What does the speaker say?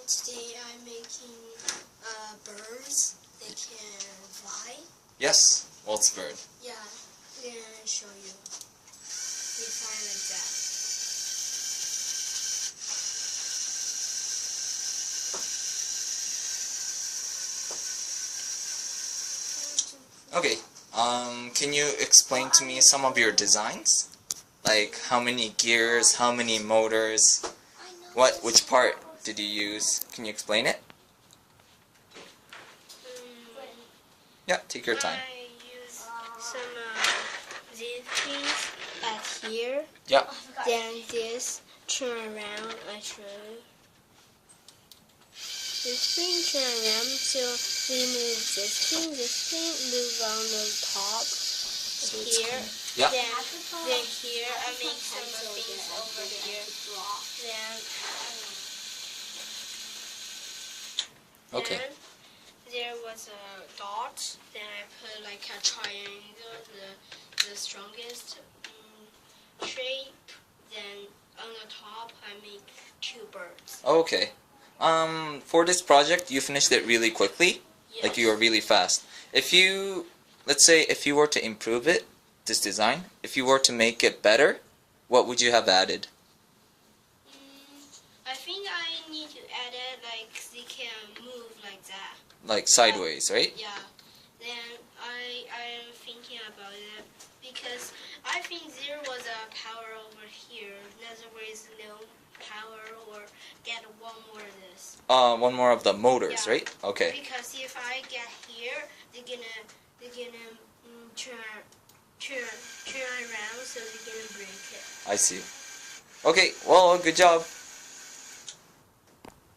today I'm making birds. They can fly. Yes, Waltz bird. Yeah, I'm gonna show you. They fly like that. Okay, can you explain to me some of your designs? Like how many gears, how many motors, which part did you use? Can you explain it? Yeah, take your time. I use some these things at here. Yeah. Then this turn around. I show you. This thing turn around, so we move this thing, move on the top here. Yeah. Then here I make some things over here. Okay. Then there was a dot. Then I put like a triangle, the strongest shape. Then on the top I make two birds. Okay. For this project, you finished it really quickly? Yes. Like you were really fast. If you, let's say, if you were to improve it, this design, if you were to make it better, what would you have added? I think I need to add it like they can move like that. Like sideways, right? Yeah. Then I'm thinking about it because I think there was a power over here. In other words, no power or get one more of this. One more of the motors, Yeah. right? Okay. Because if I get here, they're gonna turn around, so they're gonna break it. I see. Okay, well, good job.